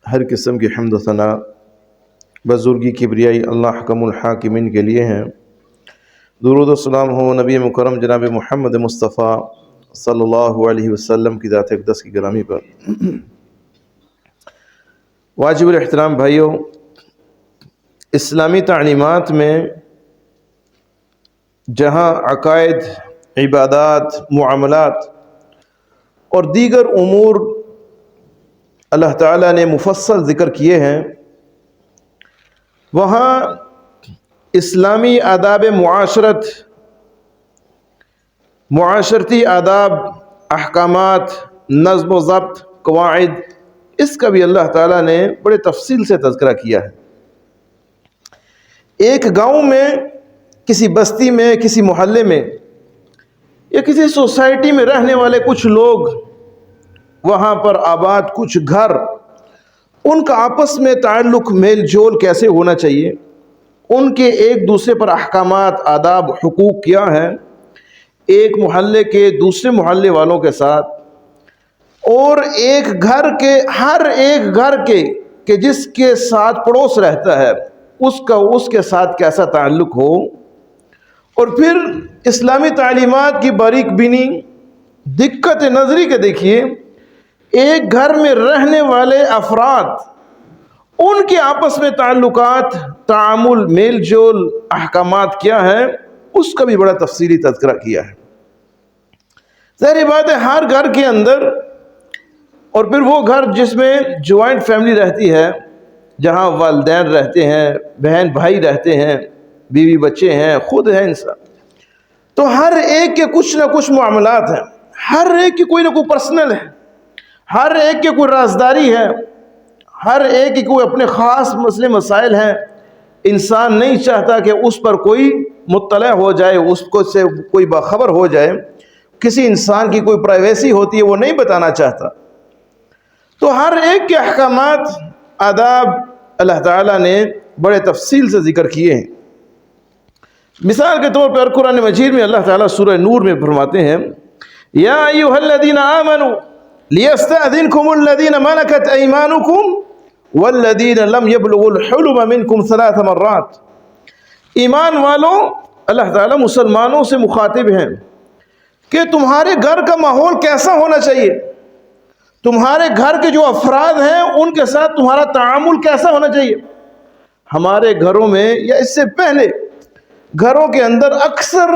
ہر قسم کی حمد و ثنا بزرگی کبریائی اللہ حکم الحاکمین کے لیے ہیں۔ درود و سلام ہو نبی مکرم جناب محمد مصطفیٰ صلی اللہ علیہ وسلم کی ذات اقدس کی گرامی پر۔ واجب الاحترام بھائیوں، اسلامی تعلیمات میں جہاں عقائد، عبادات، معاملات اور دیگر امور اللہ تعالیٰ نے مفصل ذکر کیے ہیں، وہاں اسلامی آداب معاشرت، معاشرتی آداب، احکامات، نظم و ضبط، قواعد، اس کا بھی اللہ تعالیٰ نے بڑے تفصیل سے تذکرہ کیا ہے۔ ایک گاؤں میں، کسی بستی میں، کسی محلے میں یا کسی سوسائٹی میں رہنے والے کچھ لوگ، وہاں پر آباد کچھ گھر، ان کا آپس میں تعلق، میل جول کیسے ہونا چاہیے، ان کے ایک دوسرے پر احکامات، آداب، حقوق کیا ہیں، ایک محلے کے دوسرے محلے والوں کے ساتھ، اور ایک گھر کے، ہر ایک گھر کے جس کے ساتھ پڑوس رہتا ہے اس کے ساتھ کیسا تعلق ہو، اور پھر اسلامی تعلیمات کی باریک بینی، دقت نظری کے دیکھیے، ایک گھر میں رہنے والے افراد، ان کے آپس میں تعلقات، تعامل، میل جول، احکامات کیا ہیں، اس کا بھی بڑا تفصیلی تذکرہ کیا ہے۔ ظاہر بات ہے ہر گھر کے اندر، اور پھر وہ گھر جس میں جوائنٹ فیملی رہتی ہے، جہاں والدین رہتے ہیں، بہن بھائی رہتے ہیں، بیوی بچے ہیں، خود ہیں انسان، تو ہر ایک کے کچھ نہ کچھ معاملات ہیں، ہر ایک کی کوئی نہ کوئی پرسنل ہے، ہر ایک کے کوئی رازداری ہے، ہر ایک کی کوئی اپنے خاص مسئلے مسائل ہیں۔ انسان نہیں چاہتا کہ اس پر کوئی مطلع ہو جائے، اس کو سے کوئی باخبر ہو جائے، کسی انسان کی کوئی پرائیویسی ہوتی ہے وہ نہیں بتانا چاہتا۔ تو ہر ایک کے احکامات، آداب اللہ تعالیٰ نے بڑے تفصیل سے ذکر کیے ہیں۔ مثال کے طور پر قرآن مجید میں اللہ تعالیٰ سورہ نور میں فرماتے ہیں، یا ایھا الذین آمنوا لیستأذنکم الذین ملکت ایمانکم والذین لم یبلغوا الحلم منکم 3 مرات۔ ایمان والوں، اللہ تعالیٰ مسلمانوں سے مخاطب ہیں کہ تمہارے گھر کا ماحول کیسا ہونا چاہیے، تمہارے گھر کے جو افراد ہیں ان کے ساتھ تمہارا تعامل کیسا ہونا چاہیے۔ ہمارے گھروں میں یا اس سے پہلے گھروں کے اندر اکثر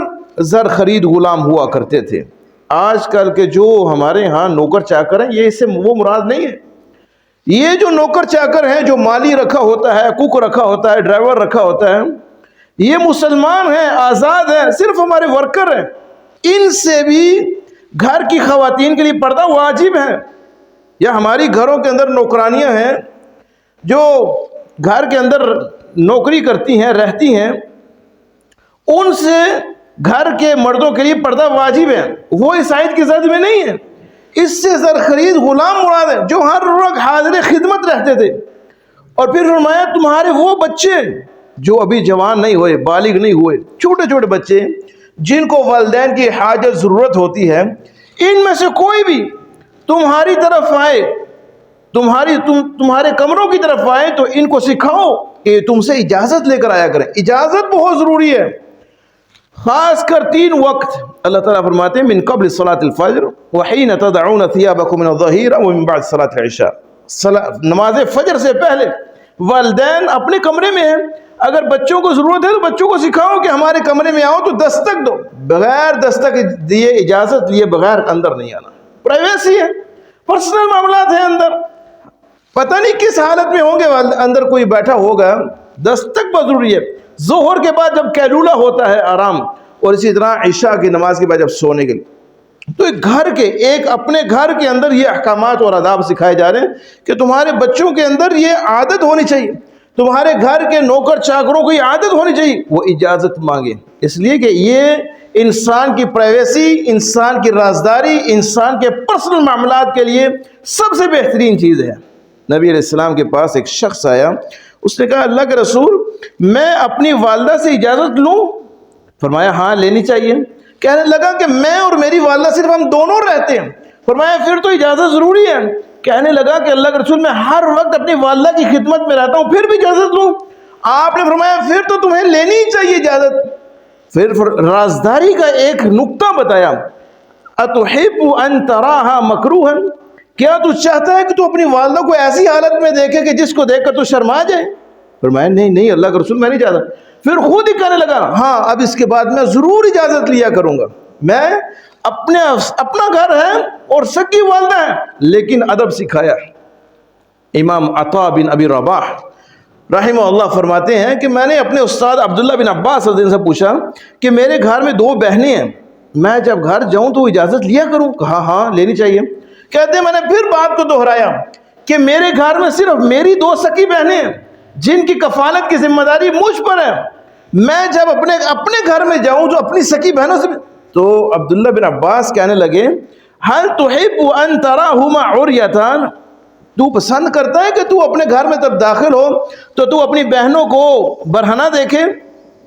زر خرید غلام ہوا کرتے تھے۔ آج کل کے جو ہمارے ہاں نوکر چاکر ہیں، یہ اس سے وہ مراد نہیں ہے۔ یہ جو نوکر چاکر ہیں، جو مالی رکھا ہوتا ہے، کوک رکھا ہوتا ہے، ڈرائیور رکھا ہوتا ہے، یہ مسلمان ہیں، آزاد ہیں، صرف ہمارے ورکر ہیں۔ ان سے بھی گھر کی خواتین کے لیے پردہ واجب ہے۔ یا ہماری گھروں کے اندر نوکرانیاں ہیں جو گھر کے اندر نوکری کرتی ہیں، رہتی ہیں، ان سے گھر کے مردوں کے لیے پردہ واجب ہے، وہ اس آیت کی زد میں نہیں ہے۔ اس سے زر خرید غلام مراد ہے جو ہر وقت حاضر خدمت رہتے تھے۔ اور پھر فرمایا تمہارے وہ بچے جو ابھی جوان نہیں ہوئے، بالغ نہیں ہوئے، چھوٹے چھوٹے بچے جن کو والدین کی حاجت ضرورت ہوتی ہے، ان میں سے کوئی بھی تمہاری طرف آئے، تمہارے کمروں کی طرف آئے تو ان کو سکھاؤ کہ تم سے اجازت لے کر آیا کریں۔ اجازت بہت ضروری ہے، خاص کر 3 وقت۔ اللہ تعالیٰ فرماتے ہیں من قبل صلاۃ الفجر وحین تدعون ثیابکم من الظہیرہ ومن بعد صلاۃ العشاء۔ نماز فجر سے پہلے والدین اپنے کمرے میں ہیں، اگر بچوں کو ضرورت ہے تو بچوں کو سکھاؤ کہ ہمارے کمرے میں آؤ تو دستک دو، بغیر دستک دیے، اجازت لیے بغیر اندر نہیں آنا۔ پرائیویسی ہے، پرسنل معاملات ہیں اندر، پتہ نہیں کس حالت میں ہوں گے، اندر کوئی بیٹھا ہوگا، دستک بہت ضروری ہے۔ ظہر کے بعد جب قیلولہ ہوتا ہے آرام، اور اسی طرح عشاء کی نماز کے بعد جب سونے کے لیے، تو ایک اپنے گھر کے اندر یہ احکامات اور آداب سکھائے جا رہے ہیں کہ تمہارے بچوں کے اندر یہ عادت ہونی چاہیے، تمہارے گھر کے نوکر چاکروں کو یہ عادت ہونی چاہیے وہ اجازت مانگے، اس لیے کہ یہ انسان کی پرائیویسی، انسان کی رازداری، انسان کے پرسنل معاملات کے لیے سب سے بہترین چیز ہے۔ نبی علیہ السلام کے پاس ایک شخص آیا، اس نے کہا اللہ کے رسول میں اپنی والدہ سے اجازت لوں؟ فرمایا ہاں لینی چاہیے۔ کہنے لگا کہ میں اور میری والدہ صرف ہم دونوں رہتے ہیں۔ فرمایا پھر تو اجازت ضروری ہے، کہنے لگا کہ اللہ کے رسول میں ہر وقت اپنی والدہ کی خدمت میں رہتا ہوں، پھر بھی اجازت لوں؟ آپ نے فرمایا پھر تو تمہیں لینی ہی چاہیے اجازت۔ پھر رازداری کا ایک نقطہ بتایا، اتحب ان تراہا مکروہا، کیا تو چاہتا ہے کہ تو اپنی والدہ کو ایسی حالت میں دیکھے کہ جس کو دیکھ کر تو شرما جائے؟ فرمایا نہیں اللہ کے رسول میں نہیں چاہتا۔ پھر خود ہی کہنے لگا ہاں اب اس کے بعد میں ضرور اجازت لیا کروں گا، میں اپنا گھر ہے اور سکی والدہ ہے لیکن ادب سکھایا۔ امام عطا بن ابی رباح رحمہ اللہ فرماتے ہیں کہ میں نے اپنے استاد عبداللہ بن عباس رضی اللہ عنہ سے پوچھا کہ میرے گھر میں 2 بہنیں ہیں، میں جب گھر جاؤں تو اجازت لیا کروں؟ کہا ہاں لینی چاہیے۔ کہتے ہیں میں نے پھر بات کو دہرایا کہ میرے گھر میں صرف میری 2 سکی بہنیں ہیں جن کی کفالت کی ذمہ داری مجھ پر ہے، میں جب اپنے گھر میں جاؤں تو اپنی سکی بہنوں سے تو عبداللہ بن عباس کہنے لگے هل تحب ان تراہما عریتان، تو پسند کرتا ہے کہ تو اپنے گھر میں تب داخل ہو تو تو اپنی بہنوں کو برہنہ دیکھے؟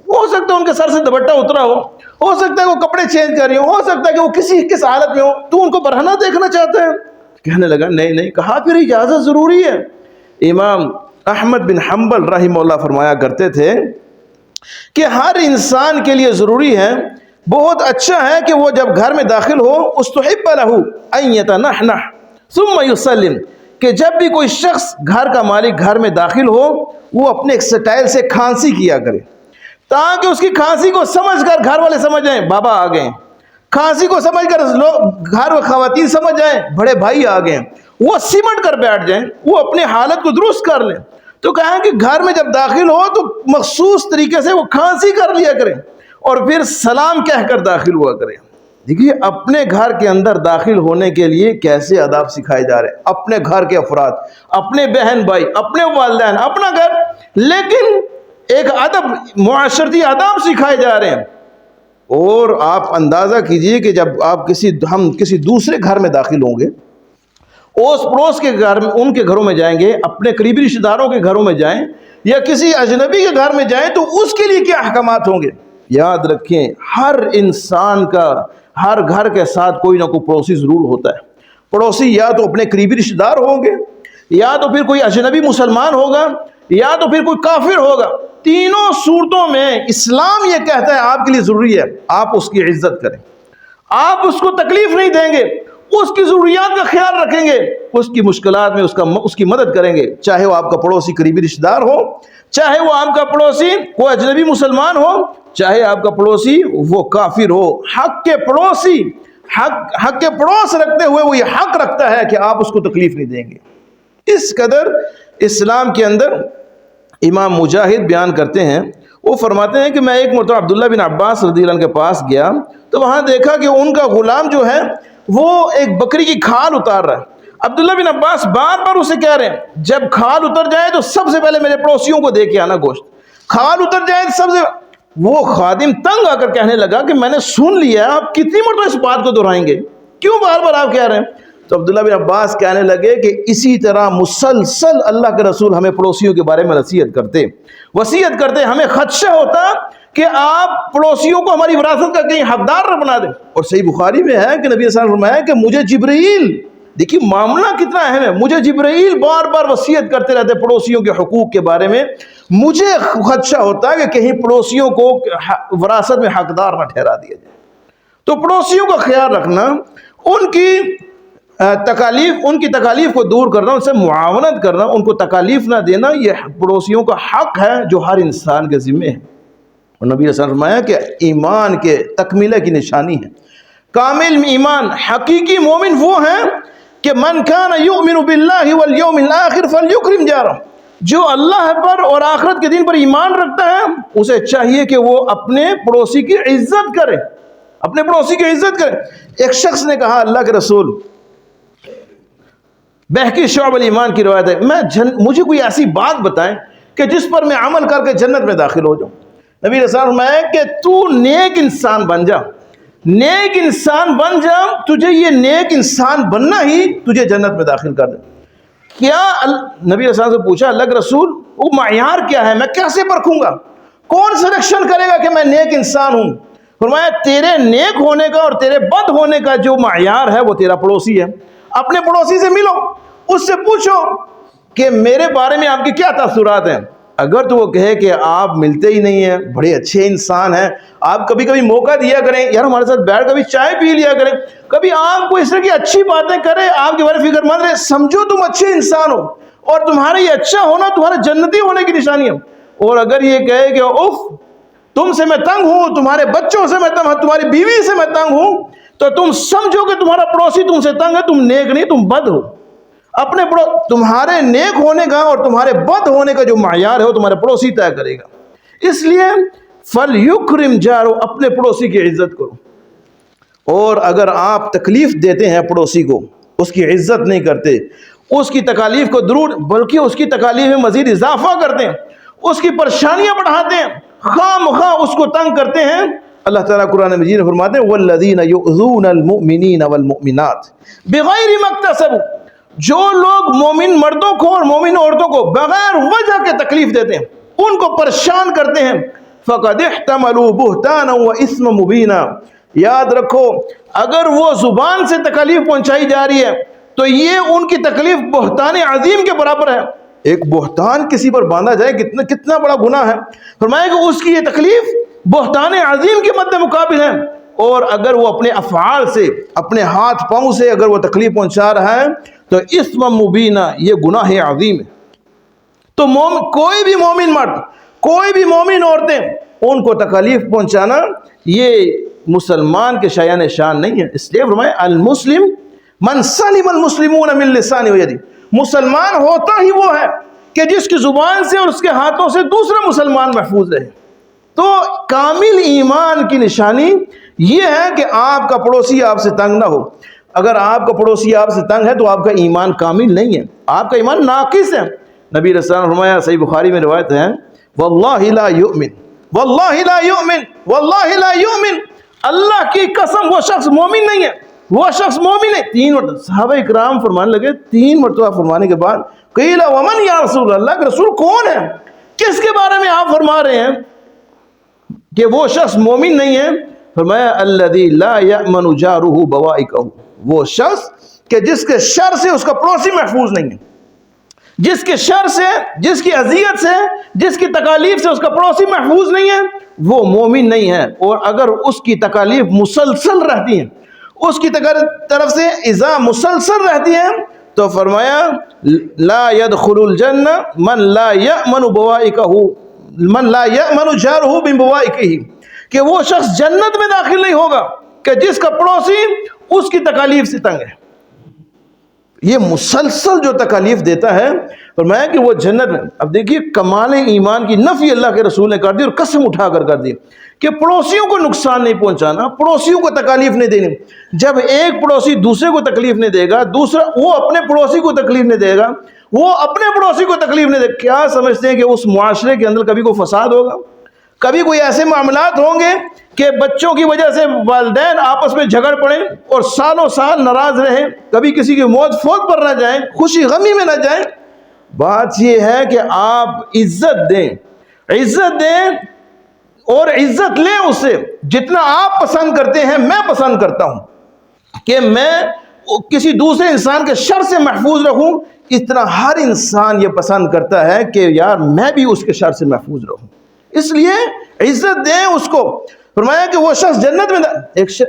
ہو سکتا ہے ان کے سر سے دوپٹہ اترا ہو سکتا ہے وہ کپڑے چینج کر رہی ہو سکتا ہے کہ وہ کس حالت میں ہو، تو ان کو برہنہ دیکھنا چاہتا ہے؟ کہنے لگا نہیں۔ کہا پھر اجازت ضروری ہے۔ امام احمد بن حنبل رحمہ اللہ فرمایا کرتے تھے کہ ہر انسان کے لیے ضروری ہے، بہت اچھا ہے کہ وہ جب گھر میں داخل ہو استحب لہ ان یتنحنح ثم یسلم، کہ جب بھی کوئی شخص گھر کا مالک گھر میں داخل ہو وہ اپنے سٹائل سے کھانسی کیا کرے تاکہ اس کی کھانسی کو سمجھ کر گھر والے سمجھ جائیں بابا آ گئے، کھانسی کو سمجھ کر لوگ گھر و خواتین سمجھ جائیں بڑے بھائی آ گئے، وہ سمٹ کر بیٹھ جائیں، وہ اپنے حالت کو درست کر لیں۔ تو کہا کہ گھر میں جب داخل ہو تو مخصوص طریقے سے وہ کھانسی کر لیا کریں اور پھر سلام کہہ کر داخل ہوا کریں۔ دیکھیے اپنے گھر کے اندر داخل ہونے کے لیے کیسے آداب سکھائے جا رہے ہیں، اپنے گھر کے افراد، اپنے بہن بھائی، اپنے والدین، اپنا گھر، لیکن ایک ادب معاشرتی آداب سکھائے جا رہے ہیں۔ اور آپ اندازہ کیجئے کہ جب آپ ہم کسی دوسرے گھر میں داخل ہوں گے، اوس پڑوس کے گھر میں، ان کے گھروں میں جائیں گے، اپنے قریبی رشتہ داروں کے گھروں میں جائیں یا کسی اجنبی کے گھر میں جائیں تو اس کے لیے کیا احکامات ہوں گے؟ یاد رکھیں ہر انسان کا ہر گھر کے ساتھ کوئی نہ کوئی پڑوسی ضرور ہوتا ہے۔ پڑوسی یا تو اپنے قریبی رشتہ دار ہوں گے، یا تو پھر کوئی اجنبی مسلمان ہوگا، یا تو پھر کوئی کافر ہوگا۔ تینوں صورتوں میں اسلام یہ کہتا ہے آپ کے لیے ضروری ہے آپ اس کی عزت کریں، آپ اس کو تکلیف نہیں دیں گے، اس کی ضروریات کا خیال رکھیں گے، اس کی مشکلات میں اس کی مدد کریں گے، چاہے وہ آپ کا پڑوسی قریبی رشتہ دار ہو، چاہے وہ آپ کا پڑوسی کوئی اجنبی مسلمان ہو، چاہے آپ کا پڑوسی وہ کافر ہو۔ حق کے پڑوسی حق کے پڑوس رکھتے ہوئے وہ یہ حق رکھتا ہے کہ آپ اس کو تکلیف نہیں دیں گے۔ اس قدر اسلام کے اندر امام مجاہد بیان کرتے ہیں، وہ فرماتے ہیں کہ میں ایک مرتبہ عبداللہ بن عباس رضی اللہ عنہ کے پاس گیا تو وہاں دیکھا کہ ان کا غلام جو ہے وہ ایک بکری کی کھال اتار رہا ہے۔ عبداللہ بن عباس بار بار اسے کہہ رہے ہیں جب کھال اتر جائے تو سب سے پہلے میرے پڑوسیوں کو دے کے آنا گوشت، کھال اتر جائے تو سب سے۔ وہ خادم تنگ آ کر کہنے لگا کہ میں نے سن لیا، آپ کتنی مرتبہ اس بات کو دہرائیں گے، کیوں بار بار آپ کہہ رہے ہیں؟ تو عبداللہ بن عباس کہنے لگے کہ اسی طرح مسلسل اللہ کے رسول ہمیں پڑوسیوں کے بارے میں وصیت کرتے، ہمیں خدشہ ہوتا کہ آپ پڑوسیوں کو ہماری وراثت کا کہیں حقدار نہ بنا دیں۔ اور صحیح بخاری میں ہے کہ نبی صلی اللہ علیہ وسلم نے فرمایا کہ مجھے جبرائیل، دیکھیے معاملہ کتنا اہم ہے، مجھے جبرائیل بار بار وصیت کرتے رہتے پڑوسیوں کے حقوق کے بارے میں، مجھے خدشہ ہوتا ہے کہ کہیں پڑوسیوں کو وراثت میں حقدار نہ ٹھہرا دیا جائے۔ تو پڑوسیوں کا خیال رکھنا، ان کی تکالیف کو دور کرنا، ان سے معاونت کرنا، ان کو تکالیف نہ دینا، یہ پڑوسیوں کا حق ہے جو ہر انسان کے ذمہ ہے۔ اور نبی صلی اللہ علیہ وسلم نے فرمایا کہ ایمان کے تکمیلہ کی نشانی ہے، کامل ایمان، حقیقی مومن وہ ہیں کہ من کان یؤمن باللہ والیوم الاخر فلیکرم جارہ، جو اللہ پر اور آخرت کے دن پر ایمان رکھتا ہے اسے چاہیے کہ وہ اپنے پڑوسی کی عزت کرے، اپنے پڑوسی کی عزت کرے۔ ایک شخص نے کہا اللہ کے رسول، بہقی شعب الایمان کی روایت ہے، مجھے کوئی ایسی بات بتائیں کہ جس پر میں عمل کر کے جنت میں داخل ہو جاؤں۔ نبی علیہ السلام نے فرمایا کہ تو نیک انسان بن جا، نیک انسان بن جا، تجھے یہ نیک انسان بننا ہی تجھے جنت میں داخل کر دے۔ کیا نبی علیہ السلام سے پوچھا اللہ کے رسول وہ معیار کیا ہے، میں کیسے پرکھوں گا، کون سلیکشن کرے گا کہ میں نیک انسان ہوں؟ فرمایا تیرے نیک ہونے کا اور تیرے بد ہونے کا جو معیار ہے وہ تیرا پڑوسی ہے، اپنے پڑوسی سے ملو، اس سے پوچھو کہ میرے بارے میں آپ کے کیا تاثرات ہیں. اگر تو وہ کہے کہ آپ ملتے ہی نہیں ہیں، بڑے اچھے انسان ہیں، آپ کبھی کبھی موقع دیا کریں، یار ہمارے ساتھ بیٹھ کبھی چائے پی لیا کریں، کبھی آپ کو اس طرح کی اچھی باتیں کریں، آپ کے بارے میں فکر مند رہے، سمجھو تم اچھے انسان ہو اور تمہارا یہ اچھا ہونا تمہارے جنتی ہونے کی نشانی ہے. اور اگر یہ کہے کہ اف تم سے میں تنگ ہوں، تمہارے بچوں سے میں تنگ ہوں، تمہاری بیوی سے میں تنگ ہوں، تو تم سمجھو کہ تمہارا پڑوسی تم سے تنگ ہے، تم نیک نہیں، تم بد ہو. اپنے تمہارے نیک ہونے کا اور تمہارے بد ہونے کا جو معیار ہے وہ تمہارے پڑوسی طے کرے گا. اس لیے فَلْيُكْرِمْ جَارُ، اپنے پڑوسی کی عزت کرو. اور اگر آپ تکلیف دیتے ہیں پڑوسی کو، اس کی عزت نہیں کرتے، اس کی تکالیف کو ضرور بلکہ اس کی تکالیف میں مزید اضافہ کرتے ہیں، اس کی پریشانیاں بڑھاتے ہیں، خواہ مخواہ اس کو تنگ کرتے ہیں، اللہ تعالیٰ قرآن مجید میں فرماتے ہیں وَالَّذِينَ يُؤْذُونَ الْمُؤْمِنِينَ وَالْمُؤْمِنَاتِ بِغَيْرِ مَا اكْتَسَبُوا، جو لوگ مومن مردوں کو اور مومن عورتوں کو بغیر وجہ کے تکلیف دیتے ہیں، ان کو پریشان کرتے ہیں، فَقَدْ احْتَمَلُوا بُهْتَانًا وَإِثْمًا مُبِينًا، یاد رکھو اگر وہ زبان سے تکلیف پہنچائی جا رہی ہے تو یہ ان کی تکلیف بہتان عظیم کے برابر ہے. ایک بہتان کسی پر باندھا جائے کتنا بڑا گناہ ہے. فرمایا کہ اس کی یہ تکلیف بہتان عظیم کے مد مقابل ہے. اور اگر وہ اپنے افعال سے، اپنے ہاتھ پاؤں سے اگر وہ تکلیف پہنچا رہا ہے تو اسم مبینہ، یہ گناہ عظیم ہے. تو کوئی بھی مومن مرد، کوئی بھی مومن عورتیں، ان کو تکلیف پہنچانا یہ مسلمان کے شایان شان نہیں ہے. اس لیے فرمایا المسلم من سلم المسلمون من لسانه ویده، مسلمان ہوتا ہی وہ ہے کہ جس کی زبان سے اور اس کے ہاتھوں سے دوسرا مسلمان محفوظ رہے. تو کامل ایمان کی نشانی یہ ہے کہ آپ کا پڑوسی آپ سے تنگ نہ ہو. اگر آپ کا پڑوسی آپ سے تنگ ہے تو آپ کا ایمان کامل نہیں ہے، آپ کا ایمان ناقص ہے. نبی رسول اللہ نے فرمایا، صحیح بخاری میں روایت ہے، واللہ لا یؤمن، واللہ لا یؤمن، واللہ لا یؤمن، اللہ کی قسم وہ شخص مومن نہیں ہے، وہ شخص مومن ہے. 3 مرتبہ صحابہ اکرام فرمانے لگے، 3 مرتبہ فرمانے کے بعد قیل ومن یا رسول اللہ، کہ رسول کون ہے، کس کے بارے میں آپ فرما رہے ہیں کہ وہ شخص مومن نہیں ہے؟ فرمایا الذی لا یأمن جارہ بوائقہ، وہ شخص کہ جس کے شر سے اس کا پڑوسی محفوظ نہیں ہے، جس کے شر سے، جس کی اذیت سے، جس کی تکالیف سے اس کا پڑوسی محفوظ نہیں ہے، وہ مومن نہیں ہے. اور اگر اس کی تکالیف مسلسل رہتی ہیں، اس کی طرف سے اذا مسلسل رہتی ہیں، تو فرمایا لا يدخل الجنہ من لا یأمن بوائقہ، من لا یأمن جارہ بوائقہ، کہ وہ شخص جنت میں داخل نہیں ہوگا کہ جس کا پڑوسی اس کی تکالیف سے تنگ ہے. یہ مسلسل جو تکالیف دیتا ہے، فرمایا کہ وہ جنت میں. اب دیکھیے کمال ایمان کی نفی اللہ کے رسول نے کر دی اور قسم اٹھا کر دی کہ پڑوسیوں کو نقصان نہیں پہنچانا، پڑوسیوں کو تکالیف نہیں دینی. جب ایک پڑوسی دوسرے کو تکلیف نہیں دے گا، دوسرا وہ اپنے پڑوسی کو تکلیف نہیں دے گا، وہ اپنے پڑوسی کو تکلیف نہیں دے گا، کیا سمجھتے ہیں کہ اس معاشرے کے اندر کبھی کوئی فساد ہوگا؟ کبھی کوئی ایسے معاملات ہوں گے کہ بچوں کی وجہ سے والدین آپس میں جھگڑ پڑیں اور سالوں سال ناراض رہیں، کبھی کسی کی موت فوت پر نہ جائیں، خوشی غمی میں نہ جائیں؟ بات یہ ہے کہ آپ عزت دیں، عزت دیں اور عزت لیں اس سے. جتنا آپ پسند کرتے ہیں میں پسند کرتا ہوں کہ میں کسی دوسرے انسان کے شر سے محفوظ رہوں، اتنا ہر انسان یہ پسند کرتا ہے کہ یار میں بھی اس کے شر سے محفوظ رہوں. اس لیے عزت دیں اس کو. فرمایا کہ وہ شخص جنت میں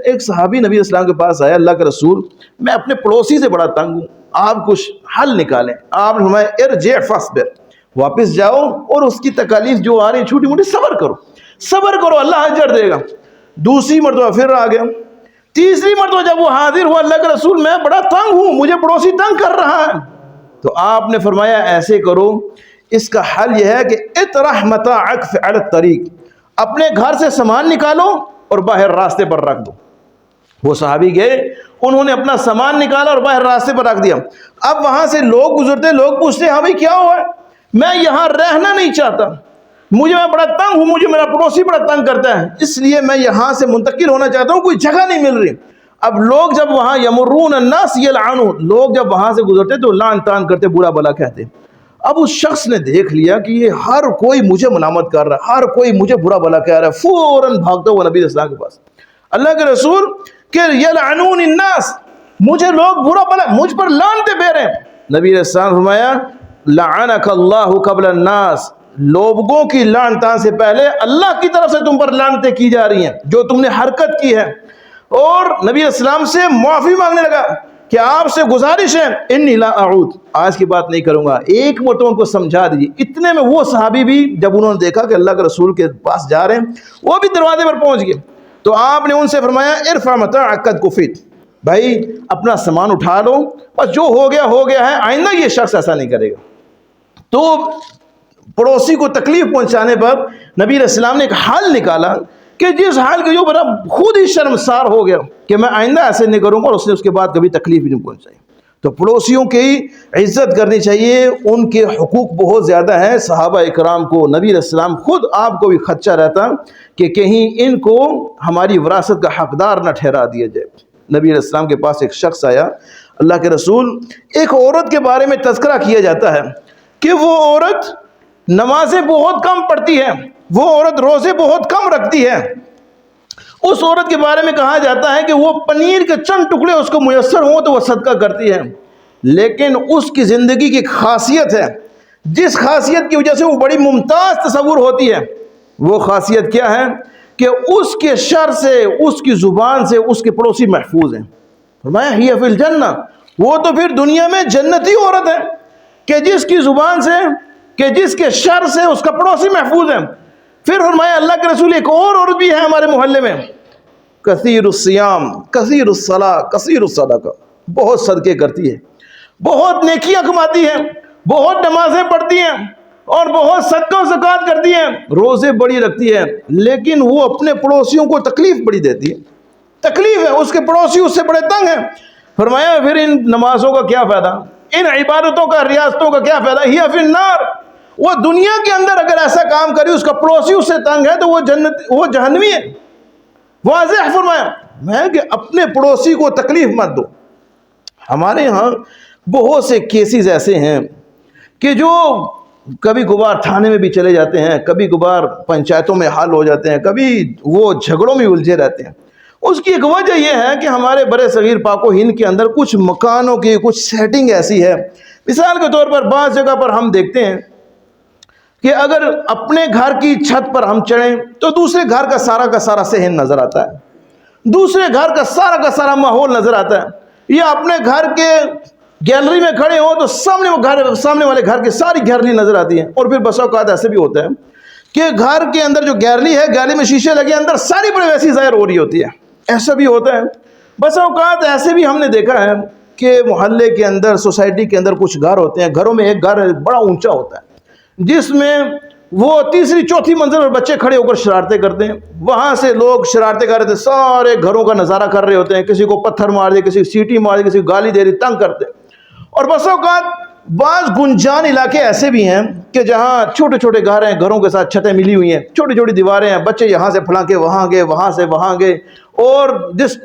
ایک صحابی نبی اسلام کے پاس آیا، اللہ کے رسول میں اپنے پڑوسی سے بڑا تنگ ہوں، آپ کچھ حل نکالیں. آپ نے فرمایا ارجع فاصبر، واپس جاؤ اور اس کی تکالیف جو آ رہی چھوٹی موٹی صبر کرو، صبر کرو، اللہ اجر دے گا. دوسری مرتبہ پھر آ گیا، تیسری مرتبہ جب وہ حاضر ہوا، اللہ کے رسول میں بڑا تنگ ہوں، مجھے پڑوسی تنگ کر رہا ہے. تو آپ نے فرمایا ایسے کرو، اس کا حل یہ ہے کہ اطرح متاعک علی الطریق، اپنے گھر سے سامان نکالو اور باہر راستے پر رکھ دو. وہ صحابی گئے، انہوں نے اپنا سامان نکالا اور باہر راستے پر رکھ دیا. اب وہاں سے لوگ گزرتے، لوگ پوچھتے ہاں بھائی کیا ہوا ہے؟ میں یہاں رہنا نہیں چاہتا، میں بڑا تنگ ہوں، مجھے میرا پڑوسی بڑا تنگ کرتا ہے، اس لیے میں یہاں سے منتقل ہونا چاہتا ہوں، کوئی جگہ نہیں مل رہی. اب لوگ جب وہاں یمرون الناس یلعنون، لوگ جب وہاں سے گزرتے تو لعن طعن کرتے، برا بلا کہتے. اب اس شخص نے دیکھ لیا کہ یہ ہر کوئی مجھے ملامت کر رہا ہے، ہر کوئی مجھے برا بلا کہہ رہا ہے، فوراً بھاگتا ہوا نبی اسلام کے پاس، اللہ کے رسول کہ یلعنون الناس، مجھے لوگ برا بلا، مجھ پر لعنتیں بھیج رہے ہیں. نبی علیہ السلام فرمایا لعنک اللہ قبل الناس، لوگوں کی لعنتوں سے پہلے اللہ کی طرف سے تم پر لعنتیں کی جا رہی ہیں جو تم نے حرکت کی ہے۔ اور نبی علیہ السلام سے معافی مانگنے لگا کہ آپ سے گزارش ہے انی لا اعود، آج کی بات نہیں کروں گا، ایک مرتبہ ان کو سمجھا دیجیے۔ اتنے میں وہ صحابی بھی جب انہوں نے دیکھا کہ اللہ کے رسول کے پاس جا رہے ہیں، وہ بھی دروازے پر پہنچ گئے، تو آپ نے ان سے فرمایا ارفع متاعک قد کفیت، بھائی اپنا سامان اٹھا لو، بس جو ہو گیا ہے، آئندہ یہ شخص ایسا نہیں کرے گا۔ تو پڑوسی کو تکلیف پہنچانے پر نبی علیہ السلام نے ایک حل نکالا کہ جس حال کے جو بڑا خود ہی شرمسار ہو گیا کہ میں آئندہ ایسے نہیں کروں گا، اور اس نے اس کے بعد کبھی تکلیف بھی نہیں پہنچائی۔ تو پڑوسیوں کی عزت کرنی چاہیے، ان کے حقوق بہت زیادہ ہیں۔ صحابہ اکرام کو نبی علیہ السلام خود آپ کو بھی خدشہ رہتا کہ کہیں ان کو ہماری وراثت کا حقدار نہ ٹھہرا دیا جائے۔ نبی علیہ السلام کے پاس ایک شخص آیا، اللہ کے رسول، ایک عورت کے بارے میں تذکرہ کیا جاتا ہے کہ وہ عورت نمازیں بہت کم پڑھتی ہے، وہ عورت روزے بہت کم رکھتی ہے۔ اس عورت کے بارے میں کہا جاتا ہے کہ وہ پنیر کے چند ٹکڑے اس کو میسر ہوں تو وہ صدقہ کرتی ہے، لیکن اس کی زندگی کی ایک خاصیت ہے جس خاصیت کی وجہ سے وہ بڑی ممتاز تصور ہوتی ہے۔ وہ خاصیت کیا ہے کہ اس کے شر سے، اس کی زبان سے اس کے پڑوسی محفوظ ہیں۔ فرمایا ہی فی الجنہ، وہ تو پھر دنیا میں جنتی عورت ہے کہ جس کی زبان سے، کہ جس کے شر سے اس کا پڑوسی محفوظ ہے۔ پھر فرمایا اللہ کے رسول ایک اور عورت بھی ہے ہمارے محلے میں، کثیر الصیام کثیر الصلاۃ کثیر الصدقہ، بہت صدقے کرتی ہے، بہت نیکیاں کماتی ہے، بہت نمازیں پڑھتی ہیں اور بہت صدقہ و زکوٰۃ کرتی ہیں، روزے بڑی رکھتی ہے، لیکن وہ اپنے پڑوسیوں کو تکلیف بڑی دیتی ہے۔ تکلیف ہے، اس کے پڑوسی اس سے بڑے تنگ ہیں۔ فرمایا پھر ان نمازوں کا کیا فائدہ، ان عبادتوں کا، ریاستوں کا کیا فائدہ، ہی فی النار، وہ دنیا کے اندر اگر ایسا کام کرے، اس کا پڑوسی اس سے تنگ ہے تو وہ جہنمی ہے۔ واضح فرمایا میں کہ اپنے پڑوسی کو تکلیف مت دو۔ ہمارے ہاں بہت سے کیسز ایسے ہیں کہ جو کبھی کبھار تھانے میں بھی چلے جاتے ہیں، کبھی کبھار پنچایتوں میں حل ہو جاتے ہیں، کبھی وہ جھگڑوں میں الجھے رہتے ہیں۔ اس کی ایک وجہ یہ ہے کہ ہمارے برے صغیر پاک و ہند کے اندر کچھ مکانوں کی کچھ سیٹنگ ایسی ہے۔ مثال کے طور پر بعض جگہ پر ہم دیکھتے ہیں کہ اگر اپنے گھر کی چھت پر ہم چڑھیں تو دوسرے گھر کا سارا صحن نظر آتا ہے، دوسرے گھر کا سارا ماحول نظر آتا ہے، یا اپنے گھر کے گیلری میں کھڑے ہو تو سامنے والے گھر کی ساری گیلری نظر آتی ہے۔ اور پھر بسا اوقات ایسے بھی ہوتا ہے کہ گھر کے اندر جو گیلری ہے، گیلری میں شیشے لگے، اندر ساری پرائیویسی ظاہر ہو رہی ہوتی ہے، ایسا بھی ہوتا ہے۔ بسا اوقات ایسے بھی ہم نے دیکھا ہے کہ محلے کے اندر، سوسائٹی کے اندر کچھ گھر ہوتے ہیں، گھروں میں ایک گھر بڑا اونچا ہوتا ہے جس میں وہ تیسری چوتھی منزل پر بچے کھڑے ہو کر شرارتیں کرتے ہیں، وہاں سے لوگ شرارتیں کر رہے تھے، سارے گھروں کا نظارہ کر رہے ہوتے ہیں، کسی کو پتھر مار دے، کسی کو سیٹی مار دے، کسی کو گالی دے رہی، تنگ کرتے ہیں۔ اور بس اوقات بعض گنجان علاقے ایسے بھی ہیں کہ جہاں چھوٹے چھوٹے گھر ہیں، گھروں کے ساتھ چھتیں ملی ہوئی ہیں، چھوٹی چھوٹی دیواریں ہیں، بچے یہاں سے پھلان کے وہاں گئے، وہاں سے وہاں گئے، اور جس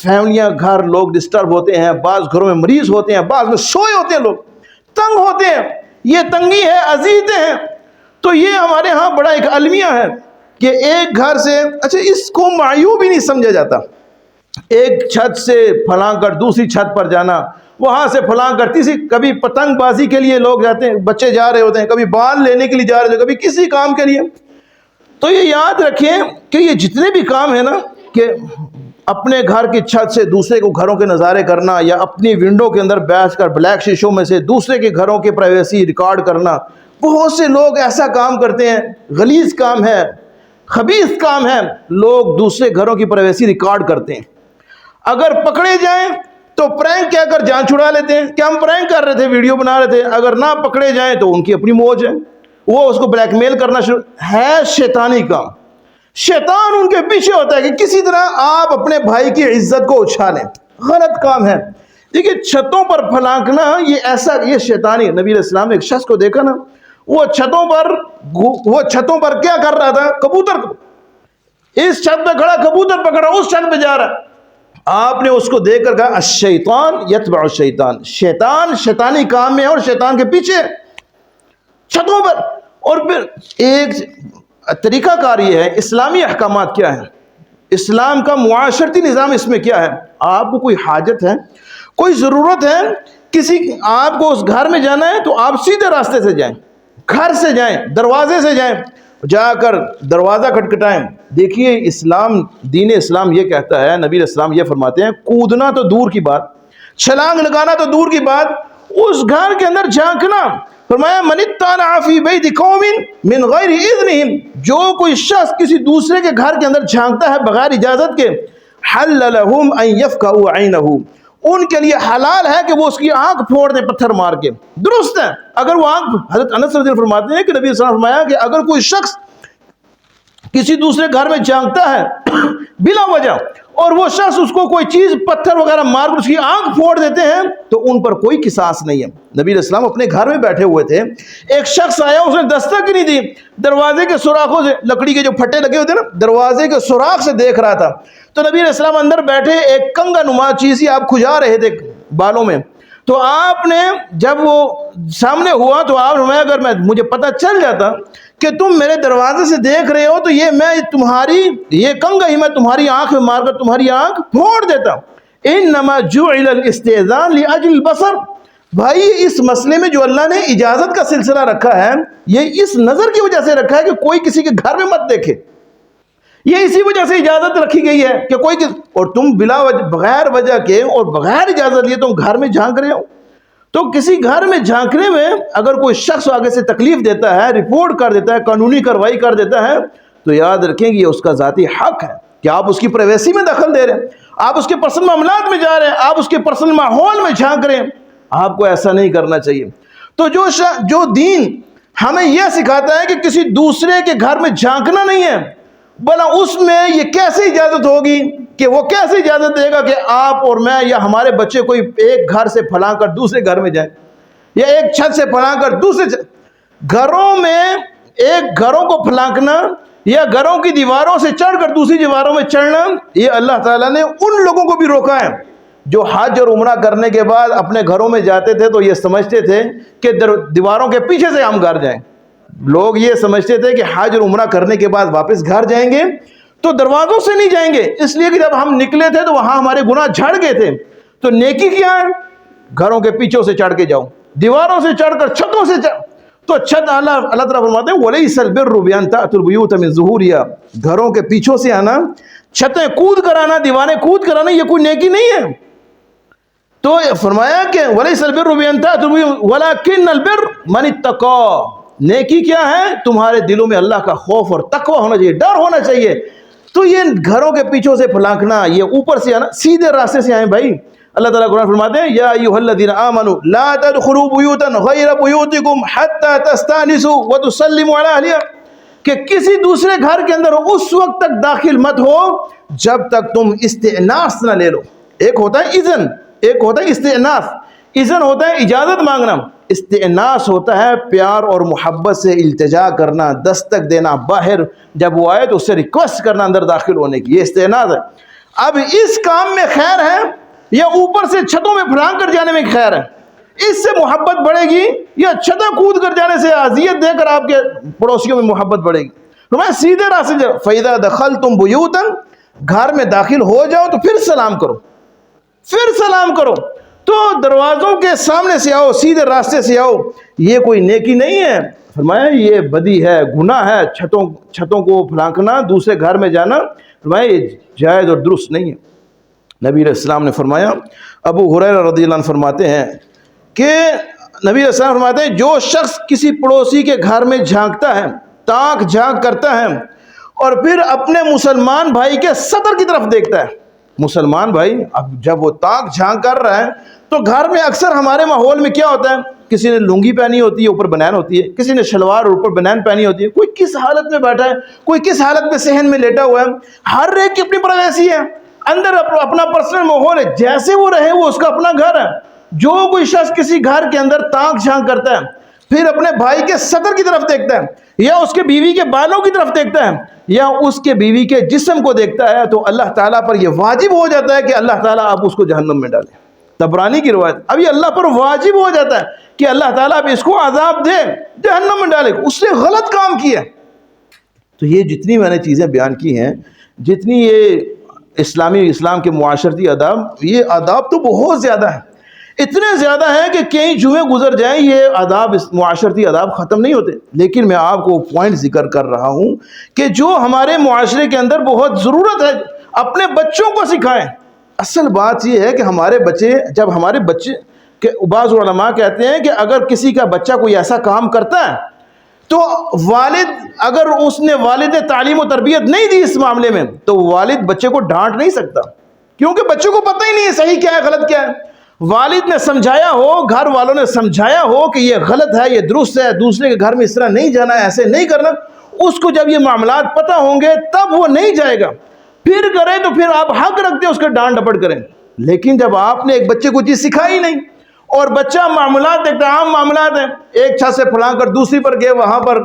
فیملیاں گھر لوگ ڈسٹرب ہوتے ہیں، بعض گھروں میں مریض ہوتے ہیں، بعض میں سوئے ہوتے ہیں، لوگ تنگ ہوتے ہیں۔ یہ تنگی ہے، اذیتیں ہیں۔ تو یہ ہمارے ہاں بڑا ایک المیہ ہے کہ ایک گھر سے، اچھا اس کو معیوب ہی نہیں سمجھا جاتا، ایک چھت سے پھلان کر دوسری چھت پر جانا، وہاں سے پھلان کر تیسری، کبھی پتنگ بازی کے لیے لوگ جاتے ہیں، بچے جا رہے ہوتے ہیں، کبھی بال لینے کے لیے جا رہے ہوتے ہیں، کبھی کسی کام کے لیے۔ تو یہ یاد رکھیں کہ یہ جتنے بھی کام ہیں نا، کہ اپنے گھر کی چھت سے دوسرے کو گھروں کے نظارے کرنا، یا اپنی ونڈو کے اندر بیٹھ کر بلیک شیشوں میں سے دوسرے کے گھروں کے پرائیویسی ریکارڈ کرنا، بہت سے لوگ ایسا کام کرتے ہیں، غلیظ کام ہے، خبیث کام ہے، لوگ دوسرے گھروں کی پرائیویسی ریکارڈ کرتے ہیں۔ اگر پکڑے جائیں تو پرینک کہہ کر جان چھڑا لیتے ہیں کہ ہم پرینک کر رہے تھے، ویڈیو بنا رہے تھے۔ اگر نہ پکڑے جائیں تو ان کی اپنی موج ہے، وہ اس کو بلیک میل کرنا شروع ہے، شیطانی کام۔ شیطان ان کے پیچھے ہوتا ہے کہ کسی طرح آپ اپنے بھائی کی عزت کو اچھالیں، غلط کام ہے۔ دیکھیے چھتوں پر پھلانکنا یہ شیطانی۔ نبی علیہ السلام نے ایک شخص کو دیکھا نا، وہ چھتوں پر کیا کر رہا تھا، کبوتر، اس چھت پہ کھڑا کبوتر پکڑ رہا، اس چھت پہ جا رہا۔ آپ نے اس کو دیکھ کر کہا الشیطان یتبع الشیطان، شیطان شیطانی کام میں ہے اور شیطان کے پیچھے چھتوں پر۔ اور پھر ایک طریقہ کار یہ ہے، اسلامی احکامات کیا ہیں، اسلام کا معاشرتی نظام اس میں کیا ہے۔ آپ کو کوئی حاجت ہے، کوئی ضرورت ہے کسی آپ کو اس گھر میں جانا ہے تو آپ سیدھے راستے سے جائیں، گھر سے جائیں، دروازے سے جائیں، جا کر دروازہ کھٹکھٹائیں۔ دیکھیے اسلام، دین اسلام یہ کہتا ہے، نبی اسلام یہ فرماتے ہیں، کودنا تو دور کی بات، چھلانگ لگانا تو دور کی بات، اس گھر کے اندر جھانکنا۔ فرمایا من اطلع فی بیت قوم من غیر اذنہم، جو کوئی شخص کسی دوسرے کے گھر کے اندر جھانکتا ہے بغیر اجازت کے، حل لہم ان یفقعوا عینہ، ان کے لیے حلال ہے کہ وہ اس کی آنکھ پھوڑ دیں پتھر مار کے۔ درست ہے، اگر وہ آنکھ، حضرت انس رضی اللہ عنہ فرماتے ہیں کہ نبی صلی اللہ علیہ وسلم نے فرمایا کہ اگر کوئی شخص کسی دوسرے گھر میں جھانکتا ہے بلا وجہ، اور وہ شخص اس کو کوئی چیز پتھر وغیرہ مار کر اس کی آنکھ پھوڑ دیتے ہیں تو ان پر کوئی قصاص نہیں ہے۔ نبی علیہ السلام اپنے گھر میں بیٹھے ہوئے تھے، ایک شخص آیا، اس نے دستک ہی نہیں دی، دروازے کے سوراخوں سے، لکڑی کے جو پھٹے لگے ہوتے ہیں نا، دروازے کے سوراخ سے دیکھ رہا تھا، تو نبی علیہ السلام اندر بیٹھے ایک کنگا نما چیز ہی آپ کھجا رہے تھے بالوں میں، تو آپ نے جب وہ سامنے ہوا تو آپ نے، اگر مجھے پتہ چل جاتا کہ تم میرے دروازے سے دیکھ رہے ہو تو یہ میں تمہاری یہ کنگا ہی میں تمہاری آنکھ میں مار کر تمہاری آنکھ پھوڑ دیتا۔ انما جعل الاستئذان لاجل البصر، بھائی اس مسئلے میں جو اللہ نے اجازت کا سلسلہ رکھا ہے، یہ اس نظر کی وجہ سے رکھا ہے کہ کوئی کسی کے گھر میں مت دیکھے، یہ اسی وجہ سے اجازت رکھی گئی ہے کہ کوئی اور تم بلا وجہ، بغیر وجہ کے اور بغیر اجازت لیے تم گھر میں جھانک رہے ہو۔ تو کسی گھر میں جھانکنے میں اگر کوئی شخص آگے سے تکلیف دیتا ہے، رپورٹ کر دیتا ہے، قانونی کارروائی کر دیتا ہے، تو یاد رکھیں کہ یہ اس کا ذاتی حق ہے کہ آپ اس کی پرائیویسی میں دخل دے رہے ہیں، آپ اس کے پرسنل معاملات میں جا رہے ہیں، آپ اس کے پرسنل ماحول میں جھانک رہے ہیں، آپ کو ایسا نہیں کرنا چاہیے۔ تو جو دین ہمیں یہ سکھاتا ہے کہ کسی دوسرے کے گھر میں جھانکنا نہیں ہے، بلا اس میں یہ کیسے اجازت ہوگی کہ وہ کیسے اجازت دے گا کہ آپ اور میں یا ہمارے بچے کوئی ایک گھر سے پھلانگ کر دوسرے گھر میں جائیں، یا ایک چھت سے پھلانگ کر دوسرے گھروں میں، ایک گھروں کو پھلانکنا یا گھروں کی دیواروں سے چڑھ کر دوسری دیواروں میں چڑھنا، یہ اللہ تعالیٰ نے ان لوگوں کو بھی روکا ہے جو حج اور عمرہ کرنے کے بعد اپنے گھروں میں جاتے تھے تو یہ سمجھتے تھے کہ دیواروں کے پیچھے سے ہم گھر جائیں۔ لوگ یہ سمجھتے تھے کہ حج اور عمرہ کرنے کے بعد واپس گھر جائیں گے تو دروازوں سے نہیں جائیں گے، اس لیے کہ جب ہم نکلے تھے تو وہاں ہمارے گناہ جھڑ گئے تھے، تو نیکی کیا ہے؟ گھروں کے پیچھوں سے چڑھ کے جاؤ، دیواروں سے چڑھ کر چھتوں سے چڑھ، تو چھت اللہ تعالیٰ فرماتے ہیں وَلَيْسَ الْبِرُّ بِأَن تَأْتُوا الْبُيُوتَ مِن ظُهُورِهَا، گھروں کے پیچھوں سے آنا، چھتیں کود کر آنا، دیواریں کود کر آنا، یہ کوئی نیکی نہیں ہے۔ تو فرمایا کہ وَلَيْسَ الْبِرُّ بِأَن تَأْتُوا الْبُيُوتَ وَلَكِنَّ الْبِرَّ مَنِ اتَّقَىٰ، نیکی کیا ہے؟ تمہارے دلوں میں اللہ کا خوف اور تقوی ہونا چاہیے، ڈر ہونا چاہیے۔ تو یہ گھروں کے پیچھوں سے پھلانکنا، یہ اوپر سے آنا، سیدھے راستے سے آئیں بھائی۔ اللہ تعالیٰ قرآن فرماتے ہیں یا ایھا الذین آمنوا لا تدخلوا بیوتا غیر بیوتکم حتی تستأنسوا وتسلموا علی اہلها، کہ کسی دوسرے گھر کے اندر اس وقت تک داخل مت ہو جب تک تم استئناس نہ لے لو۔ ایک ہوتا ہے اذن، ایک ہوتا ہے استئناس۔ اذن ہوتا ہے اجازت مانگنا، استئناس ہوتا ہے پیار اور محبت سے التجا کرنا، دستک دینا، باہر جب وہ آئے تو اس سے ریکویسٹ کرنا اندر داخل ہونے کی، یہ استئناس ہے۔ اب اس کام میں خیر ہے یا اوپر سے چھتوں میں پھلانگ کر جانے میں خیر ہے؟ اس سے محبت بڑھے گی یا چھتیں کود کر جانے سے اذیت دے کر آپ کے پڑوسیوں میں محبت بڑھے گی؟ تو میں سیدھے راستے سے، فَإِذَا دَخَلْتُمْ بُيُوتًا، گھر میں داخل ہو جاؤ تو پھر سلام کرو، پھر سلام کرو۔ تو دروازوں کے سامنے سے آؤ، سیدھے راستے سے آؤ، یہ کوئی نیکی نہیں ہے۔ فرمایا یہ بدی ہے، گناہ ہے، چھتوں کو پھلانکنا، دوسرے گھر میں جانا، فرمایا یہ جائز اور درست نہیں ہے۔ نبی علیہ السلام نے فرمایا، ابو ہریرہ رضی اللہ عنہ فرماتے ہیں کہ نبی علیہ السلام فرماتے ہیں جو شخص کسی پڑوسی کے گھر میں جھانکتا ہے، تاک جھانک کرتا ہے، اور پھر اپنے مسلمان بھائی کے سطر کی طرف دیکھتا ہے، مسلمان بھائی اب جب وہ تاک جھانک کر رہا ہے تو گھر میں اکثر ہمارے ماحول میں کیا ہوتا ہے، کسی نے لنگی پہنی ہوتی ہے اوپر بنین ہوتی ہے، کسی نے شلوار اوپر بنین پہنی ہوتی ہے، کوئی کس حالت میں بیٹھا ہے، کوئی کس حالت میں صحن میں لیٹا ہوا ہے، ہر ایک کی اپنی پرائیویسی ہے، اندر اپنا پرسنل ماحول ہے، جیسے وہ رہے وہ اس کا اپنا گھر ہے۔ جو کوئی شخص کسی گھر کے اندر تاک جھانک کرتا ہے، پھر اپنے بھائی کے سطر کی طرف دیکھتا ہے، یا اس کے بیوی کے بالوں کی طرف دیکھتا ہے، یا اس کے بیوی کے جسم کو دیکھتا ہے، تو اللہ تعالیٰ پر یہ واجب ہو جاتا ہے کہ اللہ تعالیٰ آپ اس کو جہنم میں ڈالے۔ طبرانی کی روایت، اب یہ اللہ پر واجب ہو جاتا ہے کہ اللہ تعالیٰ اب اس کو عذاب دے، جہنم میں ڈالے، اس نے غلط کام کیا۔ تو یہ جتنی میں نے چیزیں بیان کی ہیں، جتنی یہ اسلام کے معاشرتی آداب، یہ آداب تو بہت زیادہ ہیں۔ اتنے زیادہ ہیں کہ کئی جمعے گزر جائیں یہ آداب، معاشرتی آداب ختم نہیں ہوتے. لیکن میں آپ کو پوائنٹ ذکر کر رہا ہوں کہ جو ہمارے معاشرے کے اندر بہت ضرورت ہے اپنے بچوں کو سکھائیں. اصل بات یہ ہے کہ ہمارے بچے، جب ہمارے بچے کہ بعض علماء کہتے ہیں کہ اگر کسی کا بچہ کوئی ایسا کام کرتا ہے تو والد، اگر اس نے والد نے تعلیم و تربیت نہیں دی اس معاملے میں تو والد بچے کو ڈانٹ نہیں سکتا، کیونکہ بچے کو پتہ ہی نہیں ہے صحیح کیا ہے غلط کیا ہے. والد نے سمجھایا ہو، گھر والوں نے سمجھایا ہو کہ یہ غلط ہے، یہ درست ہے، دوسرے کے گھر میں اس طرح نہیں جانا ہے، ایسے نہیں کرنا، اس کو جب یہ معاملات پتہ ہوں گے تب وہ نہیں جائے گا. پھر کرے تو پھر آپ حق رکھتے ہیں اس کے ڈانٹ ڈپٹ کریں. لیکن جب آپ نے ایک بچے کو چیز سکھائی نہیں اور بچہ معاملات دیکھتا ہے، عام معاملات ہیں، ایک چھت سے پھلانگ کر دوسری پر گئے، وہاں پر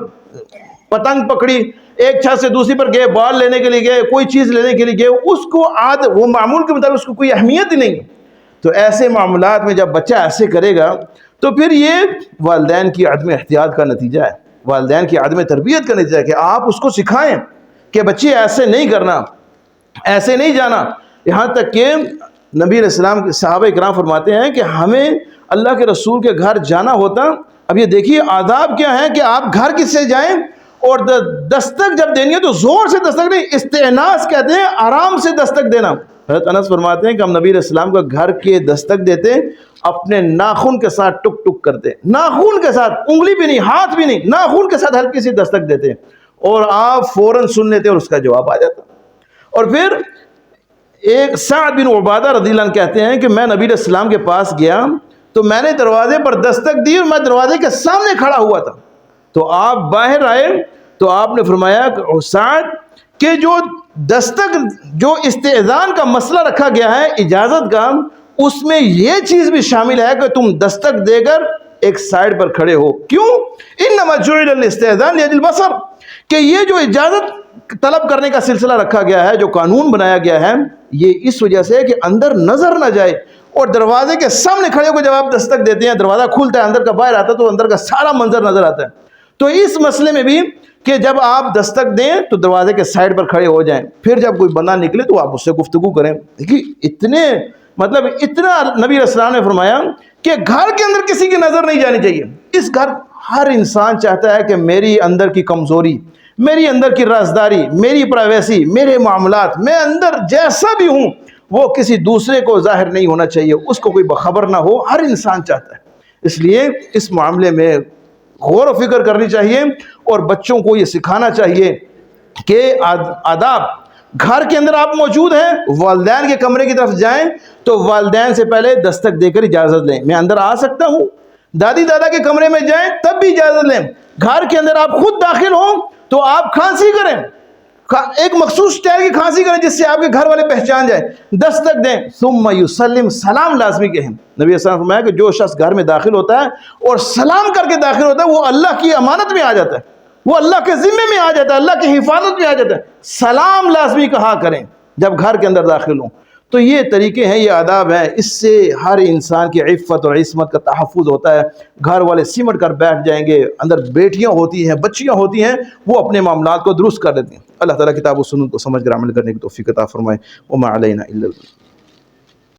پتنگ پکڑی، ایک چھت سے دوسری پر گئے، بال لینے کے لیے گئے، کوئی چیز لینے کے لیے گئے، اس کو وہ معمول کے مطابق اس کو کوئی اہمیت ہی نہیں. تو ایسے معاملات میں جب بچہ ایسے کرے گا تو پھر یہ والدین کی عدم احتیاط کا نتیجہ ہے، والدین کی عدم تربیت کا نتیجہ ہے کہ آپ اس کو سکھائیں کہ بچے ایسے نہیں کرنا، ایسے نہیں جانا. یہاں تک کہ نبی علیہ السلام کے صحابہ کرام فرماتے ہیں کہ ہمیں اللہ کے رسول کے گھر جانا ہوتا. اب یہ دیکھیے آداب کیا ہے کہ آپ گھر کس سے جائیں اور دستک جب دینی ہے تو زور سے دستک نہیں، استئناس کہتے ہیں آرام سے دستک دینا. حضرت انس فرماتے ہیں کہ ہم نبی علیہ السلام کا گھر کے دستک دیتے اپنے ناخن کے ساتھ ٹک ٹک کرتے، ناخن کے ساتھ، انگلی بھی نہیں، ہاتھ بھی نہیں، ناخن کے ساتھ ہلکی سی دستک دیتے اور آپ فوراً سن لیتے اور اس کا جواب آ جاتا. اور پھر ایک سعد بن عبادہ رضی اللہ عنہ کہتے ہیں کہ میں نبی علیہ السلام کے پاس گیا تو میں نے دروازے پر دستک دی اور میں دروازے کے سامنے کھڑا ہوا تھا. تو آپ باہر آئے تو آپ نے فرمایا کہ سعد کہ جو دستک، جو استئذان کا مسئلہ رکھا گیا ہے اجازت کا، اس میں یہ چیز بھی شامل ہے کہ تم دستک دے کر ایک سائڈ پر کھڑے ہو. کیوں؟ انما جعل الاستئذان لیجل البصر، کہ یہ جو اجازت طلب کرنے کا سلسلہ رکھا گیا ہے، جو قانون بنایا گیا ہے، یہ اس وجہ سے کہ اندر نظر نہ جائے. اور دروازے کے سامنے کھڑے ہو کے جب آپ دستک دیتے ہیں، دروازہ کھلتا ہے، اندر کا باہر آتا ہے تو اندر کا سارا منظر نظر آتا ہے. تو اس مسئلے میں بھی کہ جب آپ دستک دیں تو دروازے کے سائڈ پر کھڑے ہو جائیں، پھر جب کوئی بندہ نکلے تو آپ اس سے گفتگو کریں. دیکھیے اتنا نبی علیہ السلام نے فرمایا کہ گھر کے اندر کسی کی نظر نہیں جانی چاہیے. اس گھر ہر انسان چاہتا ہے کہ میری اندر کی کمزوری، میری اندر کی رازداری، میری پرائیویسی، میرے معاملات، میں اندر جیسا بھی ہوں وہ کسی دوسرے کو ظاہر نہیں ہونا چاہیے، اس کو کوئی بخبر نہ ہو، ہر انسان چاہتا ہے. اس لیے اس معاملے میں غور و فکر کرنی چاہیے اور بچوں کو یہ سکھانا چاہیے کہ آداب گھر کے اندر آپ موجود ہیں، والدین کے کمرے کی طرف جائیں تو والدین سے پہلے دستک دے کر اجازت لیں، میں اندر آ سکتا ہوں. دادی دادا کے کمرے میں جائیں تب بھی اجازت لیں. گھر کے اندر آپ خود داخل ہوں تو آپ کھانسی کریں، ایک مخصوص سٹائل کی کھانسی کریں جس سے آپ کے گھر والے پہچان جائیں، دستک دیں. ثم یسلم، سلام لازمی کہیں. نبی صلی اللہ علیہ وسلم نے فرمایا کہ جو شخص گھر میں داخل ہوتا ہے اور سلام کر کے داخل ہوتا ہے وہ اللہ کی امانت میں آ جاتا ہے، وہ اللہ کے ذمے میں آ جاتا ہے، اللہ کی حفاظت میں آ جاتا ہے. سلام لازمی کہا کریں جب گھر کے اندر داخل ہوں. تو یہ طریقے ہیں، یہ آداب ہیں، اس سے ہر انسان کی عفت اور عصمت کا تحفظ ہوتا ہے. گھر والے سمٹ کر بیٹھ جائیں گے، اندر بیٹیاں ہوتی ہیں، بچیاں ہوتی ہیں، وہ اپنے معاملات کو درست کر لیتی ہیں. اللہ تعالیٰ کتاب و سنت کو سمجھ کر عمل کرنے کی توفیق عطا فرمائے. وما علینا الا